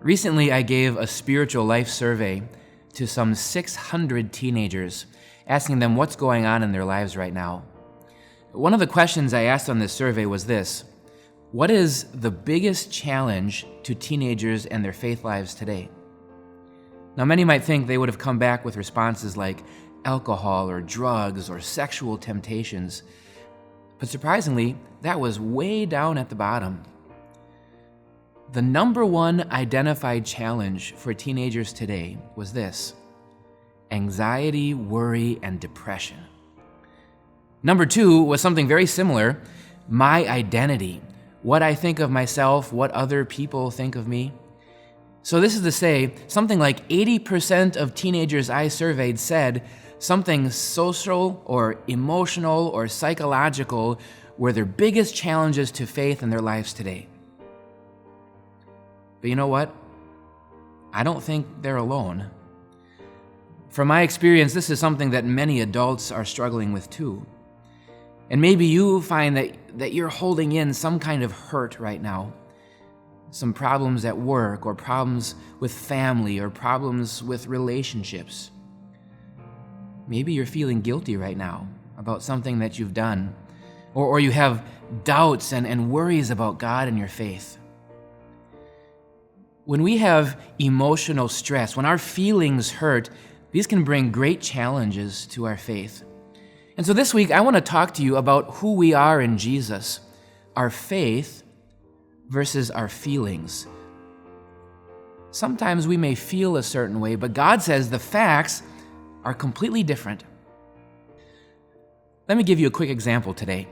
Recently, I gave a spiritual life survey to some 600 teenagers, asking them what's going on in their lives right now. One of the questions I asked on this survey was this: what is the biggest challenge to teenagers and their faith lives today? Now, many might think they would have come back with responses like alcohol or drugs or sexual temptations, but surprisingly, that was way down at the bottom. The number one identified challenge for teenagers today was this: anxiety, worry, and depression. Number two was something very similar: my identity, what I think of myself, what other people think of me. So this is to say, something like 80% of teenagers I surveyed said something social or emotional or psychological were their biggest challenges to faith in their lives today. But you know what? I don't think they're alone. From my experience, this is something that many adults are struggling with too. And maybe you find that you're holding in some kind of hurt right now. Some problems at work, or problems with family, or problems with relationships. Maybe you're feeling guilty right now about something that you've done, or you have doubts and worries about God and your faith. When we have emotional stress, when our feelings hurt, these can bring great challenges to our faith. And so this week, I want to talk to you about who we are in Jesus, our faith versus our feelings. Sometimes we may feel a certain way, but God says the facts are completely different. Let me give you a quick example today.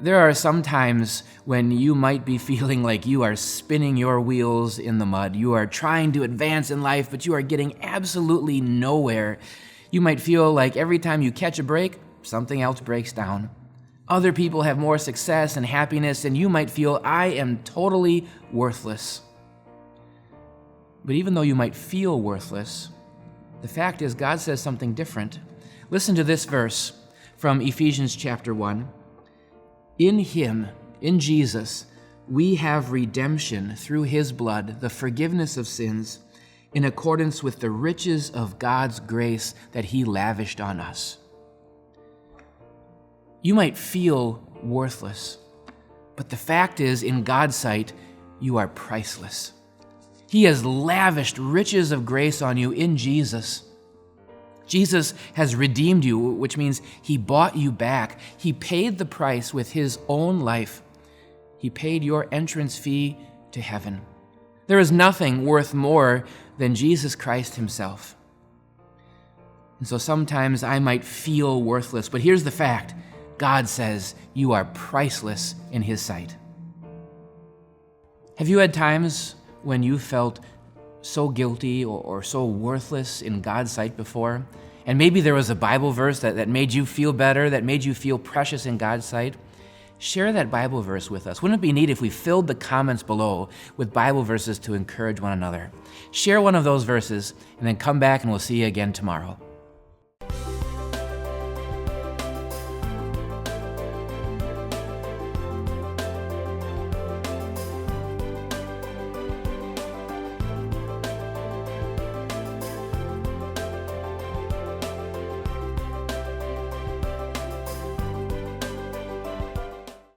There are some times when you might be feeling like you are spinning your wheels in the mud. You are trying to advance in life, but you are getting absolutely nowhere. You might feel like every time you catch a break, something else breaks down. Other people have more success and happiness, and you might feel, I am totally worthless. But even though you might feel worthless, the fact is God says something different. Listen to this verse from Ephesians chapter 1. In Him, in Jesus, we have redemption through His blood, the forgiveness of sins, in accordance with the riches of God's grace that He lavished on us. You might feel worthless, but the fact is, in God's sight, you are priceless. He has lavished riches of grace on you in Jesus. Jesus has redeemed you, which means He bought you back. He paid the price with His own life. He paid your entrance fee to heaven. There is nothing worth more than Jesus Christ Himself. And so sometimes I might feel worthless, but here's the fact: God says you are priceless in His sight. Have you had times when you felt so guilty or so worthless in God's sight before? And maybe there was a Bible verse that made you feel better, that made you feel precious in God's sight. Share that Bible verse with us. Wouldn't it be neat if we filled the comments below with Bible verses to encourage one another? Share one of those verses and then come back and we'll see you again tomorrow.